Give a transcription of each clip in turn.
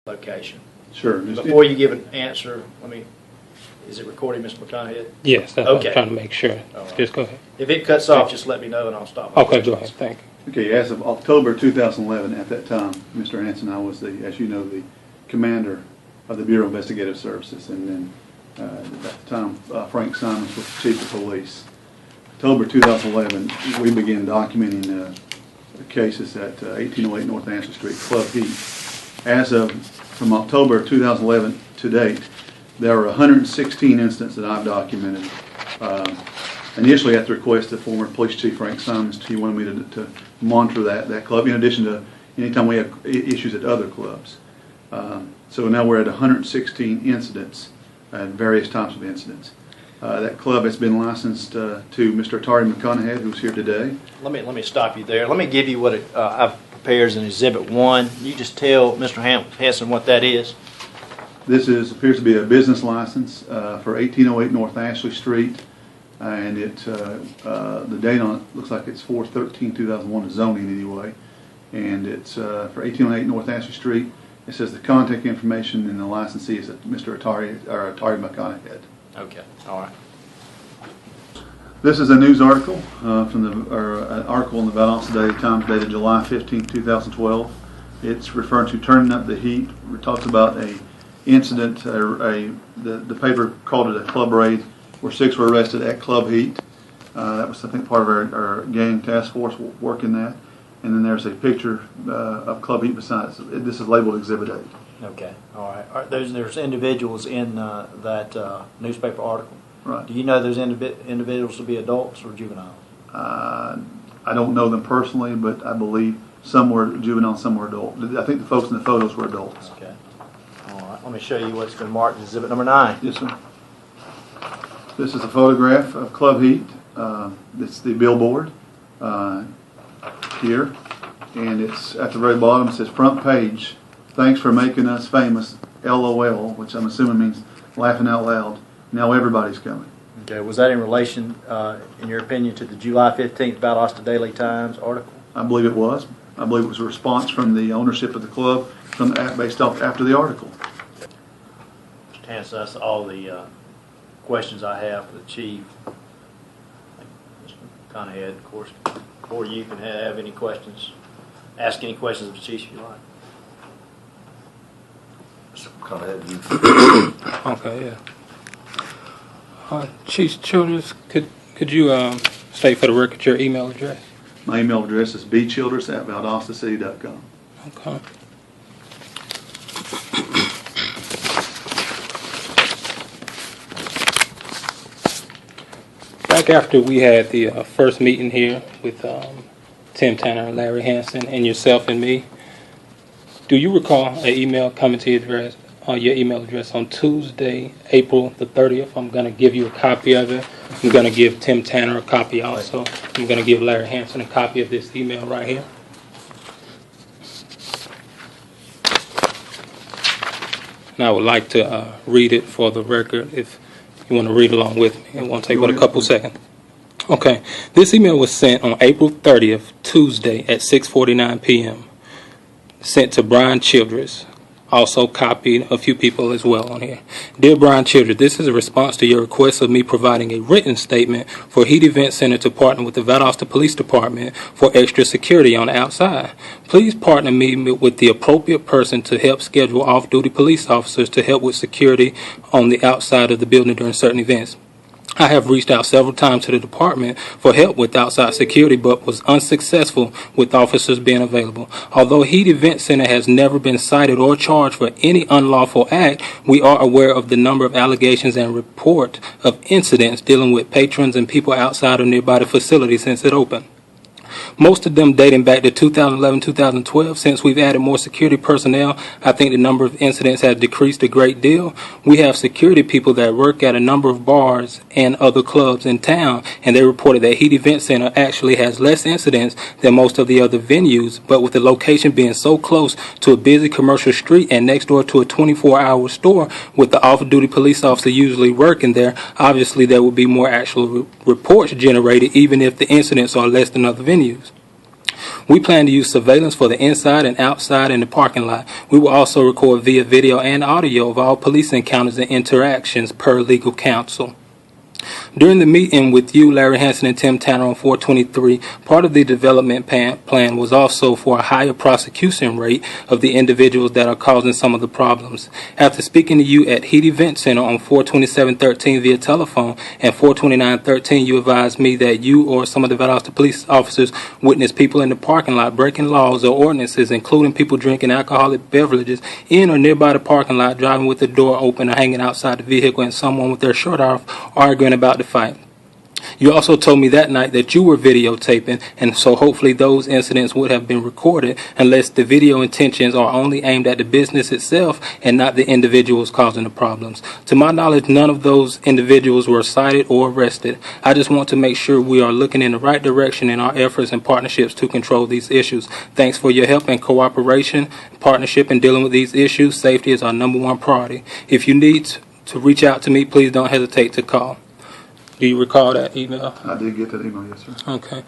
location. Sure. Before you give an answer, is it recording, Mr. McConnehead? Yes, that's what I'm trying to make sure. Right. Just go ahead. If it cuts off, just let me know and I'll stop. Okay, go ahead. Thank you. Okay, as of October 2011, at that time, Mr. Hanson, I was as you know, the commander of the Bureau of Investigative Services, and then at the time, Frank Simons was the chief of police. October 2011, we began documenting cases at 1808 North Ashley Street, Club Heat. From October 2011 to date, there are 116 incidents that I've documented. Initially, at the request of former Police Chief Frank Simons, he wanted me to monitor that club, in addition to anytime we have issues at other clubs. So now we're at 116 incidents, and various types of incidents. That club has been licensed to Mr. Atari McConnehead, who's here today. Let me stop you there. Let me give you what I've prepared as an Exhibit 1. You just tell Mr. Hanson what that is. This appears to be a business license for 1808 North Ashley Street, and the date on it looks like it's 4/13/2001, zoning anyway, and it's for 1808 North Ashley Street. It says the contact information in the licensee is Mr. Atari McConnehead. Okay, all right. This is a news article an article in the Valdosta Daily Times dated July 15, 2012. It's referring to turning up the heat. It talks about a incident. The paper called it a club raid, where 6 were arrested at Club Heat. That was, I think, part of our gang task force working that. And then there's a picture of Club Heat beside it. This is labeled Exhibit 8. Okay, all right. There's individuals in that newspaper article. Right. Do you know those individuals to be adults or juveniles? I don't know them personally, but I believe some were juvenile, some were adult. I think the folks in the photos were adults. Okay. All right. Let me show you what's been marked as Exhibit number 9. Yes, sir. This is a photograph of Club Heat. It's the billboard here, and it's at the very bottom. It says front page. Thanks for making us famous. LOL, which I'm assuming means laughing out loud. Now everybody's coming. Okay. Was that in relation, in your opinion, to the July 15th Valdosta Daily Times article? I believe it was. I believe it was a response from the ownership of the club based off after the article. Mr. Hanson, that's all the questions I have for the chief. Mr. McConnehead, of course, or you can have any questions. Ask any questions of the chief if you like. Mr. McConnehead, Okay, yeah. Chief Childress, could you state for the record your email address? My email address is bchildress@valdostacity.com. Okay. Back after we had the first meeting here with Tim Tanner and Larry Hanson and yourself and me, do you recall an email coming to your email address on Tuesday, April the 30th? I'm going to give you a copy of it. I'm going to give Tim Tanner a copy also. I'm going to give Larry Hanson a copy of this email right here. And I would like to read it for the record if you want to read along with me. It won't take but a couple seconds. Okay. This email was sent on April 30th, Tuesday at 6:49 p.m. Sent to Brian Childress. Also copied a few people as well on here. Dear Brian Childress, this is a response to your request of me providing a written statement for Heat Event Center to partner with the Valdosta Police Department for extra security on the outside. Please partner me with the appropriate person to help schedule off-duty police officers to help with security on the outside of the building during certain events. I have reached out several times to the department for help with outside security, but was unsuccessful with officers being available. Although Heat Event Center has never been cited or charged for any unlawful act, we are aware of the number of allegations and report of incidents dealing with patrons and people outside of nearby the facility since it opened. Most of them dating back to 2011-2012. Since we've added more security personnel, I think the number of incidents has decreased a great deal. We have security people that work at a number of bars and other clubs in town, and they reported that Heat Event Center actually has less incidents than most of the other venues, but with the location being so close to a busy commercial street and next door to a 24-hour store with the off-duty police officer usually working there, obviously there will be more actual reports generated even if the incidents are less than other venues. We plan to use surveillance for the inside and outside in the parking lot. We will also record via video and audio of all police encounters and interactions per legal counsel. During the meeting with you, Larry Hansen, and Tim Tanner on 423, part of the development plan was also for a higher prosecution rate of the individuals that are causing some of the problems. After speaking to you at Heat Event Center on 42713 via telephone and 42913, you advised me that you or some of the Valdosta police officers witnessed people in the parking lot breaking laws or ordinances, including people drinking alcoholic beverages in or nearby the parking lot, driving with the door open or hanging outside the vehicle, and someone with their shirt off arguing about the fight. You also told me that night that you were videotaping, and so hopefully those incidents would have been recorded unless the video intentions are only aimed at the business itself and not the individuals causing the problems. To my knowledge, none of those individuals were cited or arrested. I just want to make sure we are looking in the right direction in our efforts and partnerships to control these issues. Thanks for your help and cooperation, partnership in dealing with these issues. Safety is our #1 priority. If you need to reach out to me, please don't hesitate to call. Do you recall that email? I did get that email, yes, sir. Okay.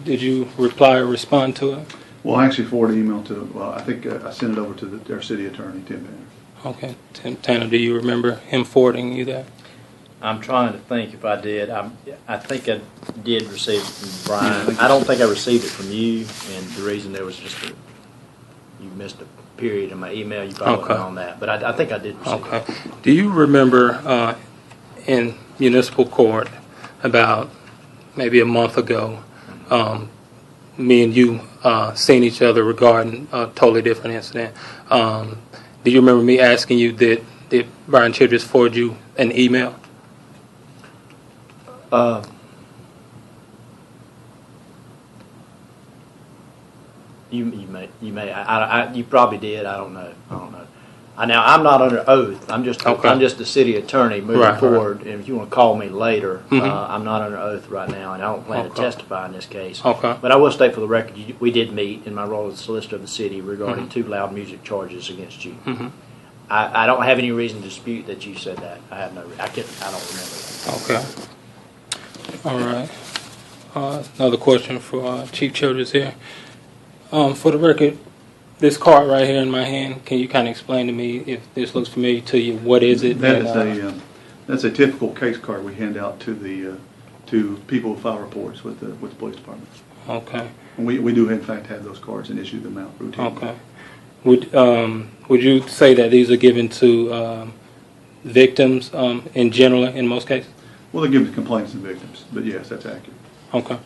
Did you reply or respond to it? Well, I actually forwarded email to, well, I think I sent it over to our city attorney, Tim Tanner. Okay. Tim Tanner, do you remember him forwarding you that? I'm trying to think if I did. I think I did receive it from Brian. I don't think I received it from you, and the reason there was just you missed a period in my email. You probably wasn't on that, but I think I did receive it. Okay. Do you remember in municipal court about maybe a month ago, me and you seen each other regarding a totally different incident? Do you remember me asking you, did Brian Childress forward you an email? You may. You probably did. I don't know. Now I'm not under oath. I'm just the city attorney moving forward. And if you want to call me later, I'm not under oath right now, and I don't plan to testify in this case. Okay. But I will state for the record, we did meet in my role as solicitor of the city regarding 2 loud music charges against you. I don't have any reason to dispute that you said that. I don't remember that. Okay. All right. Another question for Chief Childress here. For the record, this card right here in my hand, can you kind of explain to me, if this looks familiar to you, what is it? That's a typical case card we hand out to people who file reports with the police department. Okay. And we do in fact have those cards and issue them out routinely. Okay. Would you say that these are given to victims in general in most cases? Well, they're given to complainants and victims, but yes, that's accurate. Okay.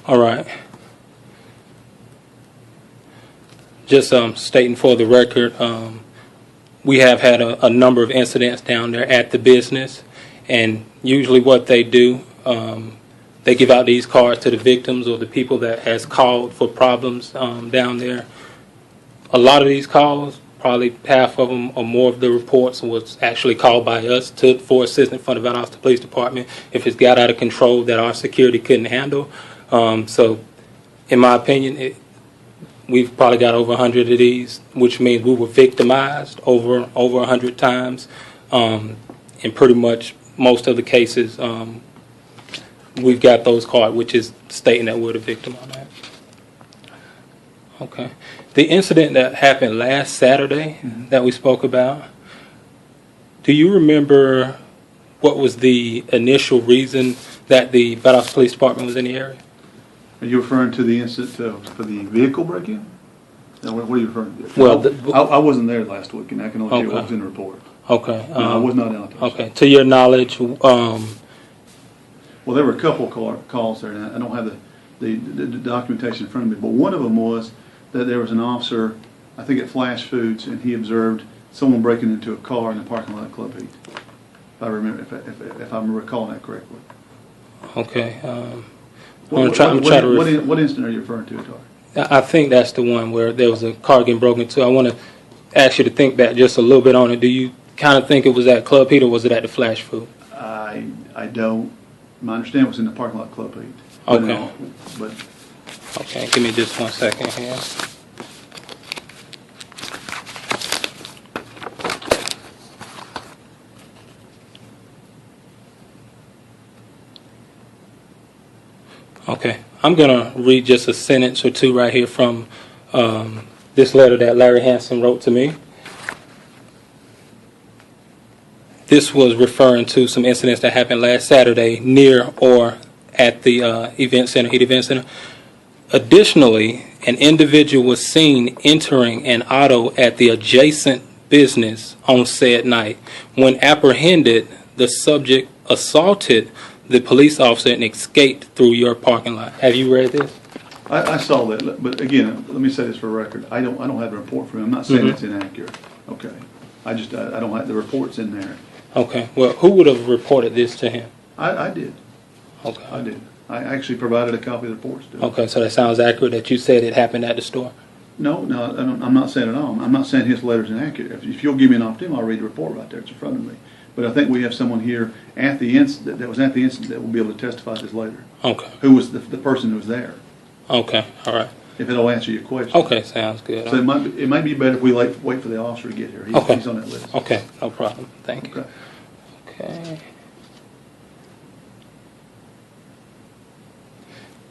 All right. Just stating for the record, we have had a number of incidents down there at the business, and usually what they do, they give out these cards to the victims or the people that has called for problems down there. A lot of these calls, probably half of them or more of the reports was actually called by us for assistance from the Valdosta Police Department if it's got out of control that our security couldn't handle. So, in my opinion, we've probably got over 100 of these, which means we were victimized over 100 times. In pretty much most of the cases, we've got those cards, which is stating that we're the victim on that. Okay. The incident that happened last Saturday that we spoke about, do you remember what was the initial reason that the Valdosta Police Department was in the area? Are you referring to the incident for the vehicle break-in? What are you referring to? Well, I wasn't there last week, and I can only tell you what was in the report. Okay. I was not out there. Okay. To your knowledge, well, there were a couple calls there, and I don't have the documentation in front of me, but one of them was that there was an officer, I think at Flash Foods, and he observed someone breaking into a car in the parking lot of Club Heat. If I remember, if I'm recalling that correctly. Okay. What incident are you referring to, Atari? I think that's the one where there was a car getting broken into. I want to ask you to think back just a little bit on it. Do you kind of think it was at Club Heat or was it at the Flash Food? I don't. My understanding was in the parking lot of Club Heat. Okay. But okay, give me just 1 second here. Okay. I'm going to read just a sentence or two right here from this letter that Larry Hansen wrote to me. This was referring to some incidents that happened last Saturday near or at the heat event center. Additionally, an individual was seen entering an auto at the adjacent business on said night. When apprehended, the subject assaulted the police officer and escaped through your parking lot. Have you read this? I saw that, but again, let me say this for the record. I don't have a report from him. I'm not saying it's inaccurate. Okay. I don't have the reports in there. Okay. Well, who would have reported this to him? I did. Okay. I did. I actually provided a copy of the reports to him. Okay, so that sounds accurate that you said it happened at the store. No, I'm not saying at all. I'm not saying his letter's inaccurate. If you'll give me an opportunity, I'll read the report right there. It's in front of me. But I think we have someone here at the incident that was at the incident that will be able to testify to this later. Okay. Who was the person who was there? Okay. All right. If it'll answer your question. Okay, sounds good. So it might be better if we wait for the officer to get here. He's on that list. Okay, no problem. Thank you. Okay. Okay.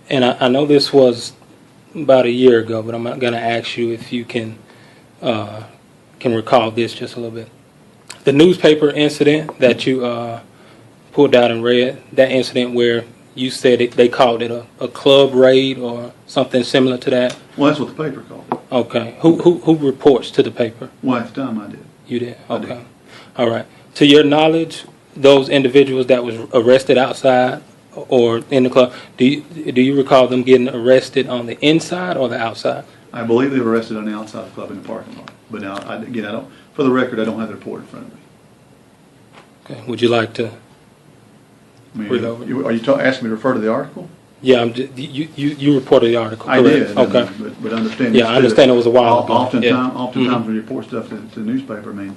And I know this was about a year ago, but I'm not going to ask you if you can recall this just a little bit. The newspaper incident that you pulled out and read, that incident where you said they called it a club raid or something similar to that. Well, that's what the paper called it. Okay. Who reports to the paper? Well, at the time I did. You did? I Okay. did. All right. To your knowledge, those individuals that was arrested outside or in the club, do you recall them getting arrested on the inside or the outside? I believe they were arrested on the outside of the club in the parking lot. But now, I don't. For the record, I don't have the report in front of me. Okay. Would you like to I mean, read over? are you asking me to refer to the article? Yeah, you reported the article. I correct? did. Okay. But understand. Yeah, I understand it was a while ago. Oftentimes, Yeah. when you report stuff to the newspaper, I mean,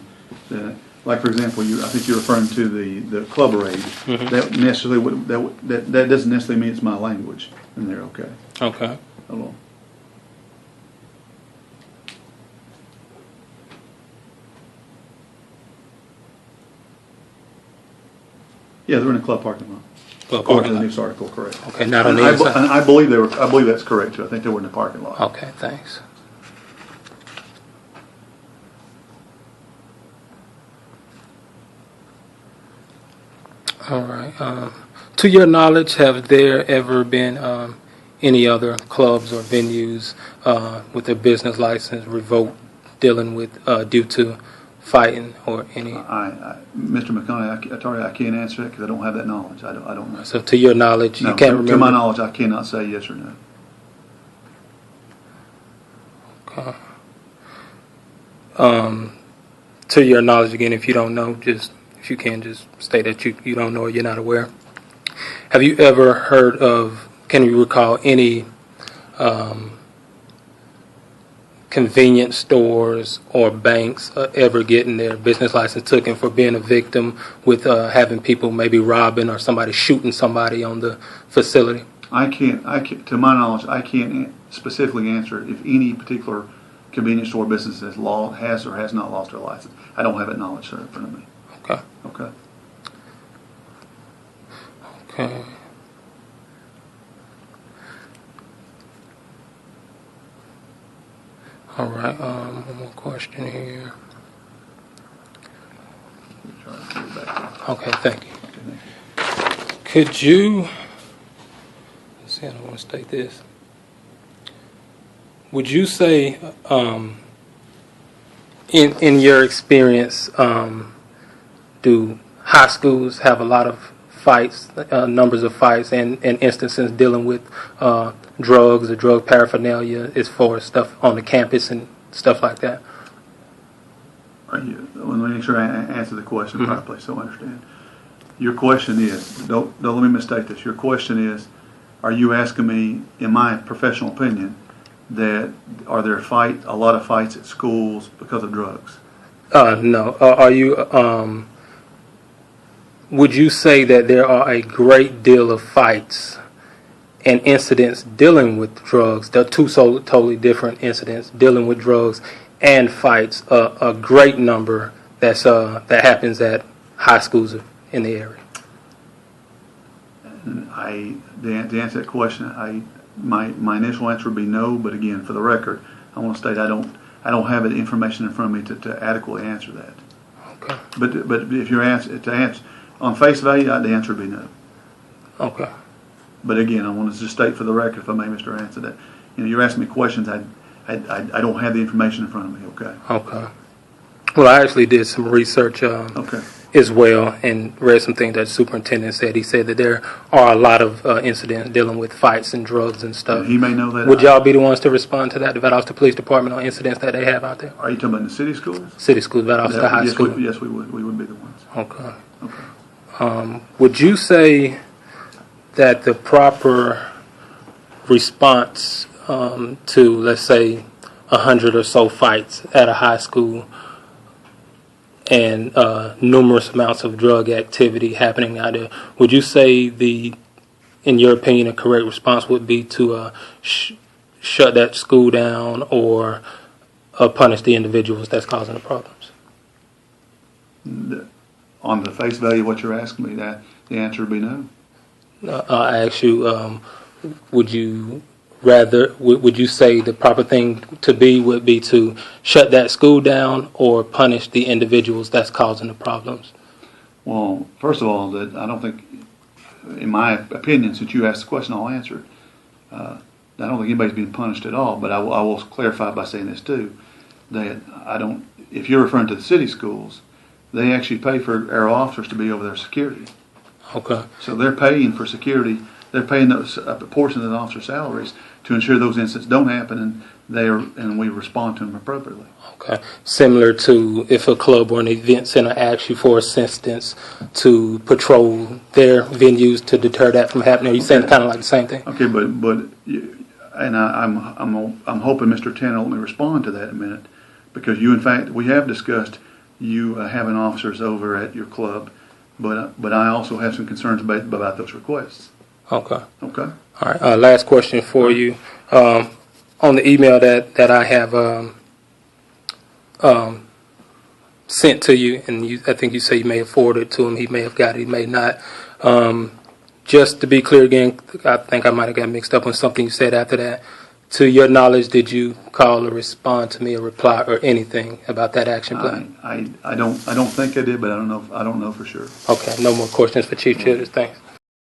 like for example, I think you're referring to the club raid. That necessarily that doesn't necessarily mean it's my language in there. Okay. Okay. Hold on. Yeah, they're in the club parking lot. Club According parking to the lot. news article, correct. Okay, not on the And inside. I believe I believe that's correct too. I think they were in the parking lot. Okay, thanks. All right. To your knowledge, have there ever been any other clubs or venues with their business license revoked dealing with due to fighting or any? Mr. McConnehead, I can't answer that because I don't have that knowledge. I don't know. So to your knowledge, No, you can't remember? To my knowledge, I cannot say yes or no. Okay. To your knowledge, again, if you don't know, if you can, just state that you don't know or you're not aware. Have you ever heard of, can you recall any convenience stores or banks ever getting their business license taken for being a victim with having people maybe robbing or somebody shooting somebody on the facility? I can't, to my knowledge, I can't specifically answer if any particular convenience store business has or has not lost their license. I don't have that knowledge, sir, in front of me. Okay. Okay. Okay. All right. One more question here. Okay, thank you. Could you? Let's see. I don't want to state this. Would you say, in your experience, do high schools have a lot of fights, numbers of fights, and instances dealing with drugs or drug paraphernalia as far as stuff on the campus and stuff like that? Let me make sure I answer the question properly so I understand. Your question is, don't let me mistake this. Your question is, are you asking me, in my professional opinion, that are there a lot of fights at schools because of drugs? No. Are you? Would you say that there are a great deal of fights and incidents dealing with drugs? They're two totally different incidents dealing with drugs and fights. A great number that happens at high schools in the area. To answer that question, My initial answer would be no, but again, for the record, I want to state I don't have the information in front of me to adequately answer that. Okay. But if your answer on face value, the answer would be no. Okay. But again, I want to just state for the record, if I may, Mr. Answer, that you're asking me questions. I don't have the information in front of me. Okay. Okay. Well, I actually did some research Okay. as well and read some things that the superintendent said. He said that there are a lot of incidents dealing with fights and drugs and stuff. He may know that. Would y'all be the ones to respond to that, the Valdosta Police Department, on incidents that they have out there? Are you talking about in the city schools? City schools, Valdosta High Yes, School. yes, we would. We would be the ones. Okay. Okay. Would you say that the proper response to, let's say, 100 or so fights at a high school and numerous amounts of drug activity happening out there, would you say in your opinion, a correct response would be to shut that school down or punish the individuals that's causing the problems? On the face value of what you're asking me, the answer would be no. I ask you, would you say the proper thing to be would be to shut that school down or punish the individuals that's causing the problems? Well, first of all, that I don't think, in my opinion, since you asked the question, I'll answer it. I don't think anybody's being punished at all, but I will clarify by saying this too, that if you're referring to the city schools, they actually pay for our officers to be over their security. Okay. So they're paying for security. They're paying a portion of the officer salaries to ensure those incidents don't happen, and we respond to them appropriately. Okay. Similar to if a club or an event center asks you for assistance to patrol their venues to deter that from happening. Are you saying kind of like the same thing? Okay, I'm hoping Mr. Tanner will let me respond to that in a minute, because in fact, we have discussed you having officers over at your club, but I also have some concerns about those requests. Okay. Okay. All right. Last question for you. On the email that I have sent to you, and I think you say you may have forwarded it to him. He may have got it. He may not. Just to be clear again, I think I might have got mixed up on something you said after that. To your knowledge, did you call or respond to me or reply or anything about that action plan? I don't think I did, but I don't know for sure. Okay. No more questions for Chief Childers. Thanks.